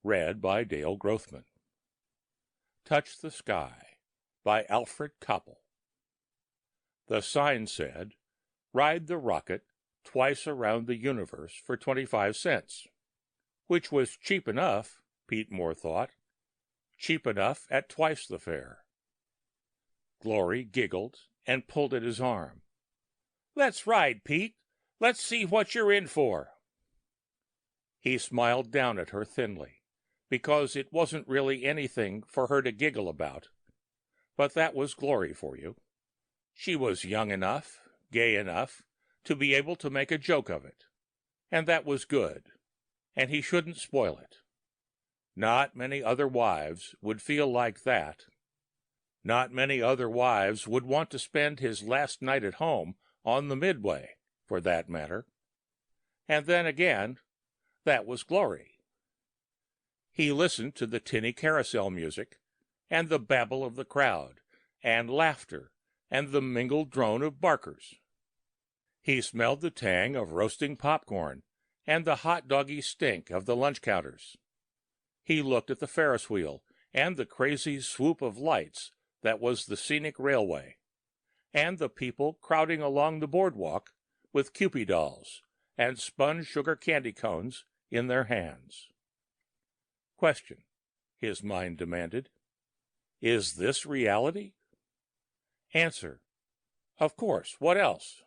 Read by Dale Grothman. Touch the Sky by Alfred Coppel. The sign said, "Ride the rocket twice around the universe for 25 cents," which was cheap enough, Pete Moore thought, cheap enough at twice the fare. Glory giggled and pulled at his arm. "Let's ride, Pete. Let's see what you're in for." He smiled down at her thinly, because it wasn't really anything for her to giggle about. But that was Glory for you. She was young enough, gay enough, to be able to make a joke of it. And that was good, and he shouldn't spoil it. Not many other wives would feel like that. Not many other wives would want to spend his last night at home on the Midway, for that matter. And then again, that was Glory. He listened to the tinny carousel music, and the babble of the crowd, and laughter, and the mingled drone of barkers. He smelled the tang of roasting popcorn, and the hot-doggy stink of the lunch counters. He looked at the Ferris wheel, and the crazy swoop of lights that was the scenic railway, and the people crowding along the boardwalk with Kewpie dolls and sponge sugar candy cones in their hands. Question, his mind demanded. Is this reality? Answer. Of course, what else?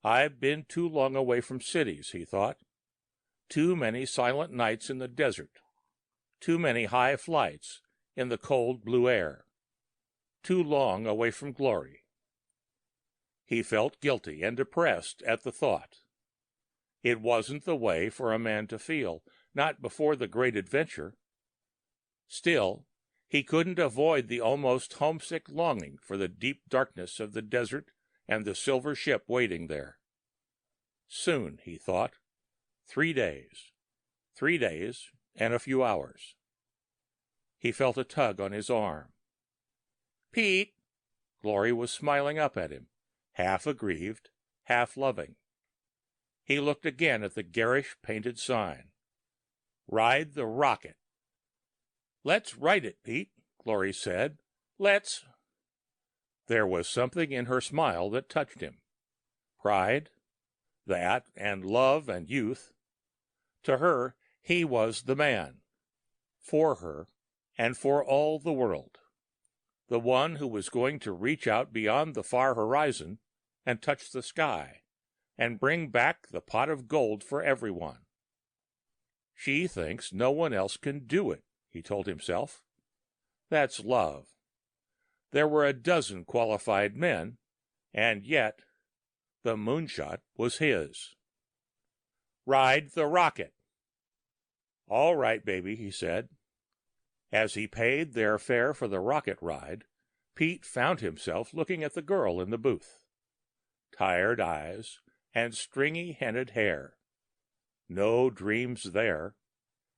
I've been too long away from cities, he thought. Too many silent nights in the desert. Too many high flights in the cold blue air. Too long away from Glory. He felt guilty and depressed at the thought. It wasn't the way for a man to feel, not before the great adventure. Still, he couldn't avoid the almost homesick longing for the deep darkness of the desert and the silver ship waiting there. Soon, he thought. 3 days. 3 days and a few hours. He felt a tug on his arm. "Pete!" Glory was smiling up at him, half aggrieved, half loving. He looked again at the garish painted sign. Ride the rocket. "Let's ride it, Pete," Glory said. "Let's—" There was something in her smile that touched him. Pride, that, and love and youth. To her, he was the man. For her, and for all the world. The one who was going to reach out beyond the far horizon and touch the sky, and bring back the pot of gold for everyone. She thinks no one else can do it, he told himself. That's love. There were a dozen qualified men, and yet the moonshot was his. Ride the rocket. All right, baby, he said. As he paid their fare for the rocket ride, Pete found himself looking at the girl in the booth. Tired eyes and stringy headed hair. No dreams there.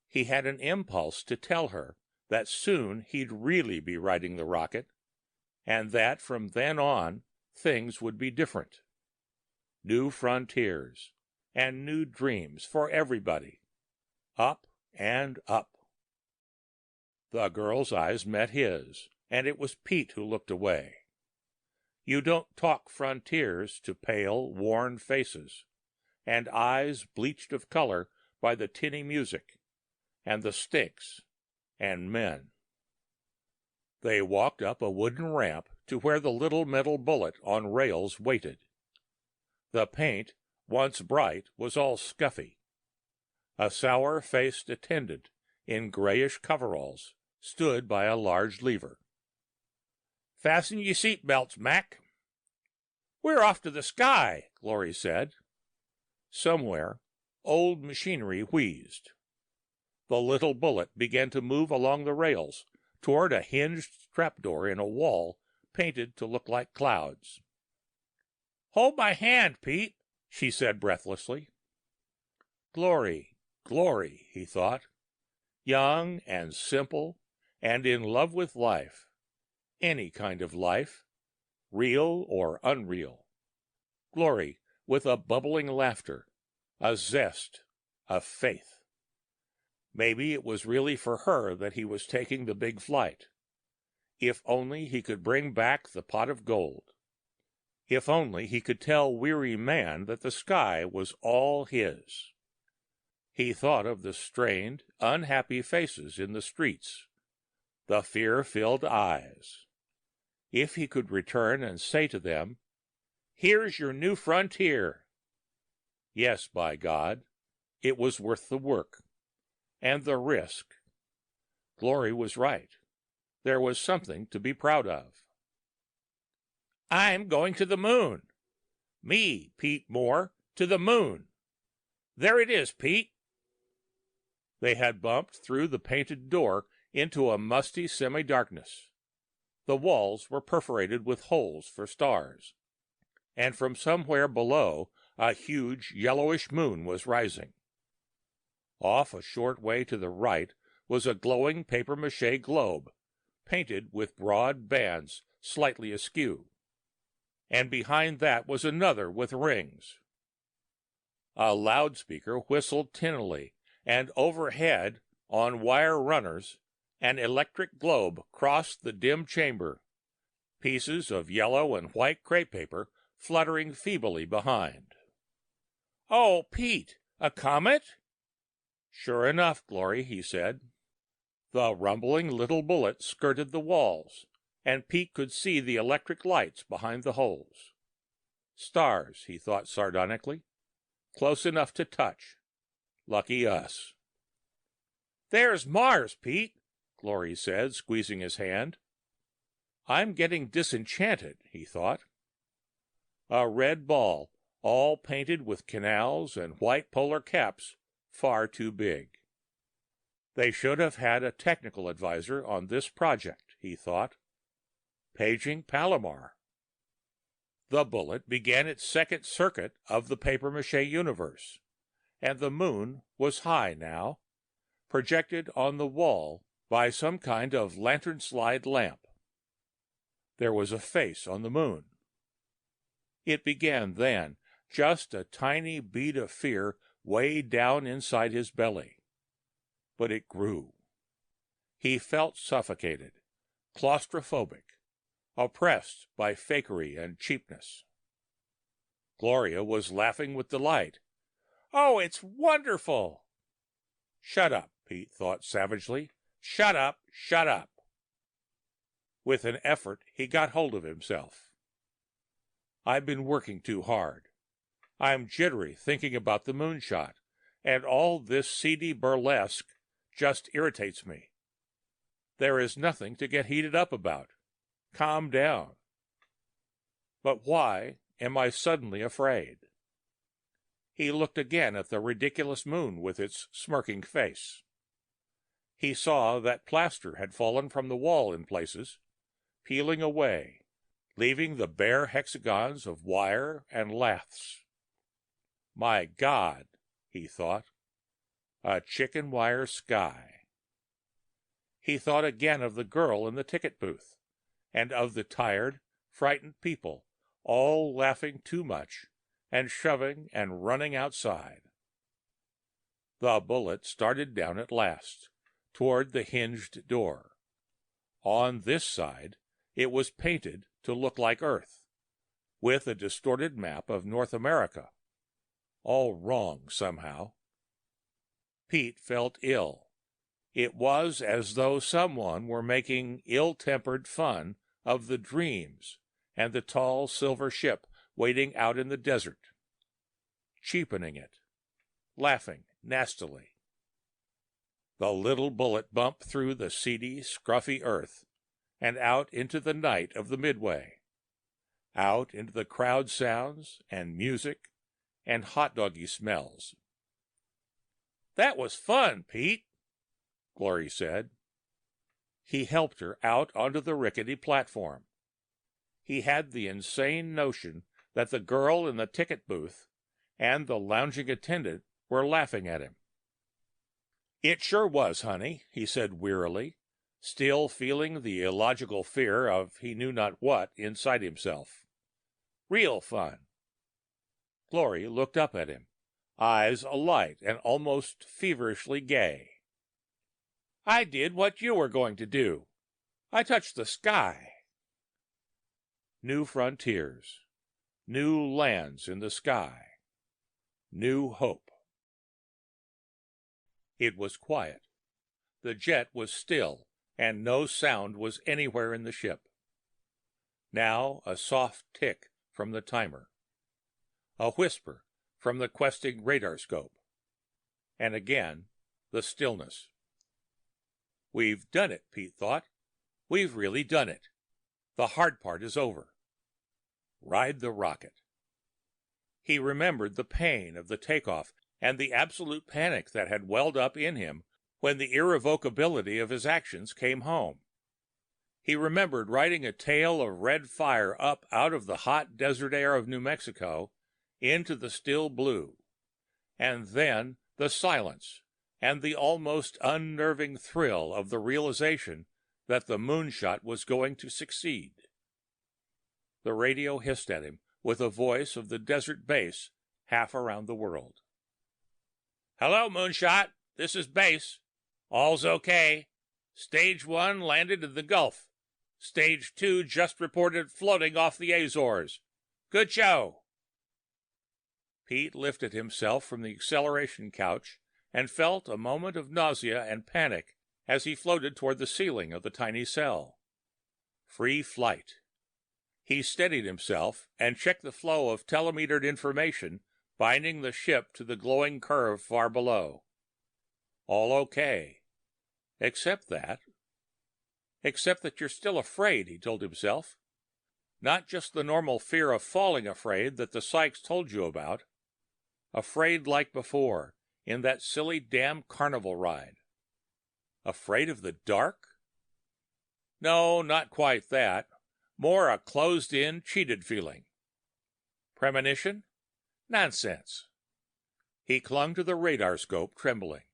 He had an impulse to tell her that soon he'd really be riding the rocket, and that from then on things would be different. New frontiers and new dreams for everybody. Up and up. The girl's eyes met his, and it was Pete who looked away. You don't talk frontiers to pale, worn faces, and eyes bleached of color by the tinny music, and the sticks, and men. They walked up a wooden ramp to where the little metal bullet on rails waited. The paint, once bright, was all scuffy. A sour-faced attendant in grayish coveralls stood by a large lever. "Fasten your seat belts, Mac." "We're off to the sky," Glory said. Somewhere, old machinery wheezed. The little bullet began to move along the rails toward a hinged trapdoor in a wall painted to look like clouds. "Hold my hand, Pete," she said breathlessly. Glory, Glory, he thought. Young and simple and in love with life. Any kind of life, real or unreal. Glory with a bubbling laughter, a zest, a faith. Maybe it was really for her that he was taking the big flight. If only he could bring back the pot of gold. If only he could tell weary man that the sky was all his. He thought of the strained, unhappy faces in the streets, the fear-filled eyes. If he could return and say to them, "Here's your new frontier." Yes, by God, it was worth the work and the risk. Glory was right. There was something to be proud of. "I'm going to the moon. Me, Pete Moore, to the moon. There it is, Pete." They had bumped through the painted door into a musty semi-darkness. The walls were perforated with holes for stars, and from somewhere below a huge yellowish moon was rising. Off a short way to the right was a glowing papier-mâché globe, painted with broad bands slightly askew, and behind that was another with rings. A loudspeaker whistled tinnily, and overhead, on wire runners, an electric globe crossed the dim chamber, pieces of yellow and white crepe paper fluttering feebly behind. "Oh, Pete, a comet?" "Sure enough, Glory," he said. The rumbling little bullet skirted the walls, and Pete could see the electric lights behind the holes. Stars, he thought sardonically. Close enough to touch. Lucky us. "There's Mars, Pete," Glory said, squeezing his hand. "I'm getting disenchanted," he thought. A red ball, all painted with canals and white polar caps, far too big. They should have had a technical advisor on this project, he thought. Paging Palomar. The bullet began its second circuit of the papier-mâché universe, and the moon was high now, projected on the wall by some kind of lantern-slide lamp. There was a face on the moon. It began then, just a tiny bead of fear way down inside his belly. But it grew. He felt suffocated, claustrophobic, oppressed by fakery and cheapness. Gloria was laughing with delight. "Oh, it's wonderful!" "Shut up," Pete thought savagely. "Shut up, shut up." With an effort, he got hold of himself. "I've been working too hard. I'm jittery thinking about the moonshot, and all this seedy burlesque just irritates me. There is nothing to get heated up about. Calm down. But why am I suddenly afraid?" He looked again at the ridiculous moon with its smirking face. He saw that plaster had fallen from the wall in places, peeling away, leaving the bare hexagons of wire and laths. My God, he thought, a chicken wire sky. He thought again of the girl in the ticket booth, and of the tired, frightened people, all laughing too much, and shoving and running outside. The bullet started down at last, toward the hinged door. On this side, it was painted to look like Earth, with a distorted map of North America. All wrong somehow. Pete felt ill. It was as though someone were making ill-tempered fun of the dreams and the tall silver ship waiting out in the desert. Cheapening it. Laughing nastily. The little bullet bumped through the seedy, scruffy earth and out into the night of the Midway. Out into the crowd sounds and music and hot-doggy smells. "That was fun, Pete," Glory said. He helped her out onto the rickety platform. He had the insane notion that the girl in the ticket booth and the lounging attendant were laughing at him. "It sure was, honey," he said wearily, still feeling the illogical fear of he knew not what inside himself. "Real fun." Glory looked up at him, eyes alight and almost feverishly gay. I did what you were going to do. I touched the sky. New frontiers, new lands in the sky, new hope. It was quiet. The jet was still, and no sound was anywhere in the ship. Now a soft tick from the timer, a whisper from the questing radar scope, and again the stillness. We've done it, Pete thought. We've really done it. The hard part is over. Ride the rocket. He remembered the pain of the takeoff and the absolute panic that had welled up in him when the irrevocability of his actions came home. He remembered riding a tail of red fire up out of the hot desert air of New Mexico into the still blue, and then the silence and the almost unnerving thrill of the realization that the moonshot was going to succeed. The radio hissed at him with the voice of the desert base half around the world. "Hello, moonshot. This is base. All's okay. Stage 1 landed in the Gulf. Stage 2 just reported floating off the Azores. Good show." Pete lifted himself from the acceleration couch and felt a moment of nausea and panic as he floated toward the ceiling of the tiny cell. Free flight. He steadied himself and checked the flow of telemetered information binding the ship to the glowing curve far below. All okay. Except that you're still afraid, he told himself. Not just the normal fear of falling afraid that the psychs told you about. Afraid like before, in that silly damn carnival ride. Afraid of the dark? No, not quite that. More a closed-in, cheated feeling. Premonition? Nonsense. He clung to the radar scope, trembling.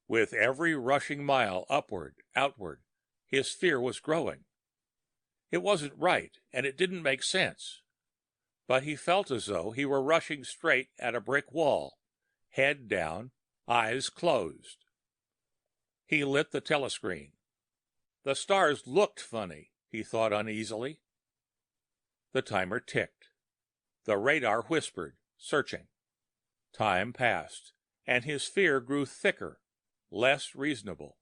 With every rushing mile upward, outward, his fear was growing. It wasn't right, and it didn't make sense. But he felt as though he were rushing straight at a brick wall, head down, eyes closed. He lit the telescreen. The stars looked funny, he thought uneasily. The timer ticked. The radar whispered, searching. Time passed, and his fear grew thicker, less reasonable.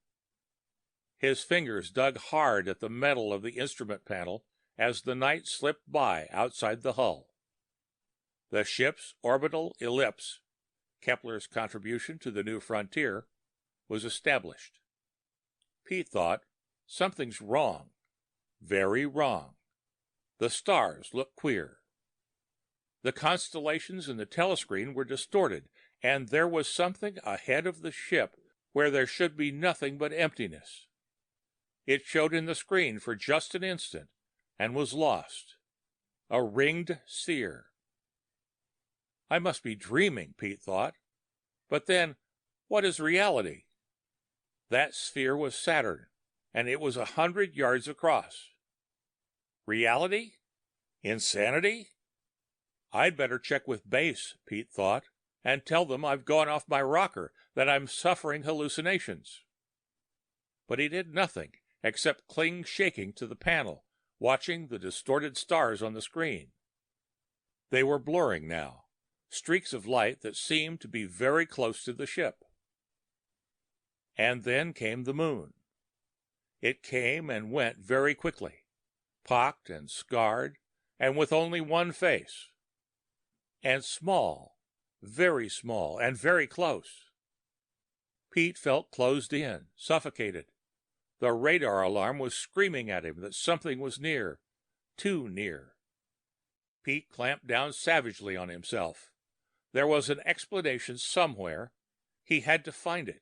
His fingers dug hard at the metal of the instrument panel as the night slipped by outside the hull. The ship's orbital ellipse, Kepler's contribution to the new frontier, was established. Pete thought, something's wrong. Very wrong. The stars look queer. The constellations in the telescreen were distorted, and there was something ahead of the ship where there should be nothing but emptiness. It showed in the screen for just an instant and was lost. A ringed sphere. I must be dreaming, Pete thought. But then, what is reality? That sphere was Saturn, and it was 100 yards across. Reality? Insanity? I'd better check with base, Pete thought, and tell them I've gone off my rocker, that I'm suffering hallucinations. But he did nothing except cling shaking to the panel, watching the distorted stars on the screen. They were blurring now, streaks of light that seemed to be very close to the ship. And then came the moon. It came and went very quickly, pocked and scarred, and with only one face. And small, and very close. Pete felt closed in, suffocated. The radar alarm was screaming at him that something was near, too near. Pete clamped down savagely on himself. There was an explanation somewhere. He had to find it.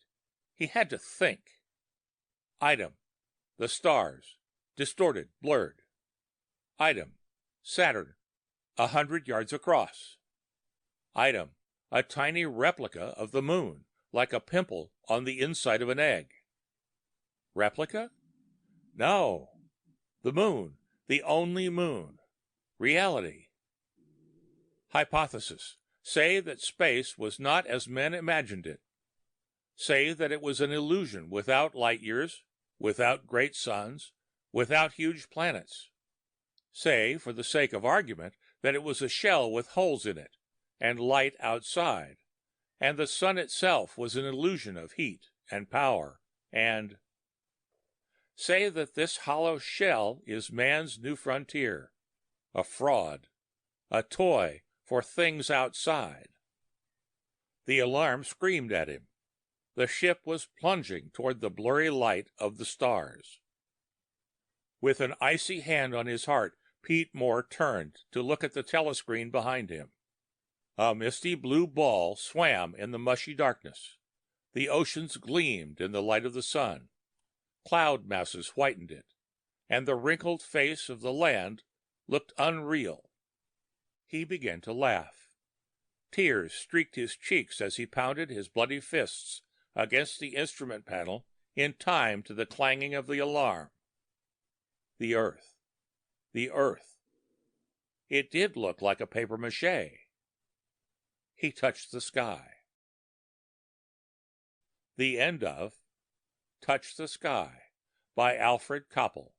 He had to think. Item: the stars, distorted, blurred. Item: Saturn, 100 yards across. Item: a tiny replica of the moon, like a pimple on the inside of an egg. Replica? No. The moon, the only moon. Reality. Hypothesis: say that space was not as men imagined it. Say that it was an illusion without light years, without great suns, without huge planets. Say, for the sake of argument, that it was a shell with holes in it, and light outside, and the sun itself was an illusion of heat and power, and say that this hollow shell is man's new frontier, a fraud, a toy for things outside. The alarm screamed at him. The ship was plunging toward the blurry light of the stars. With an icy hand on his heart, Pete Moore turned to look at the telescreen behind him. A misty blue ball swam in the mushy darkness. The oceans gleamed in the light of the sun. Cloud masses whitened it, and the wrinkled face of the land looked unreal. He began to laugh. Tears streaked his cheeks as he pounded his bloody fists against the instrument panel in time to the clanging of the alarm. The Earth. The Earth. It did look like a papier-mâché. He touched the sky. The end of Touch the Sky by Alfred Coppel.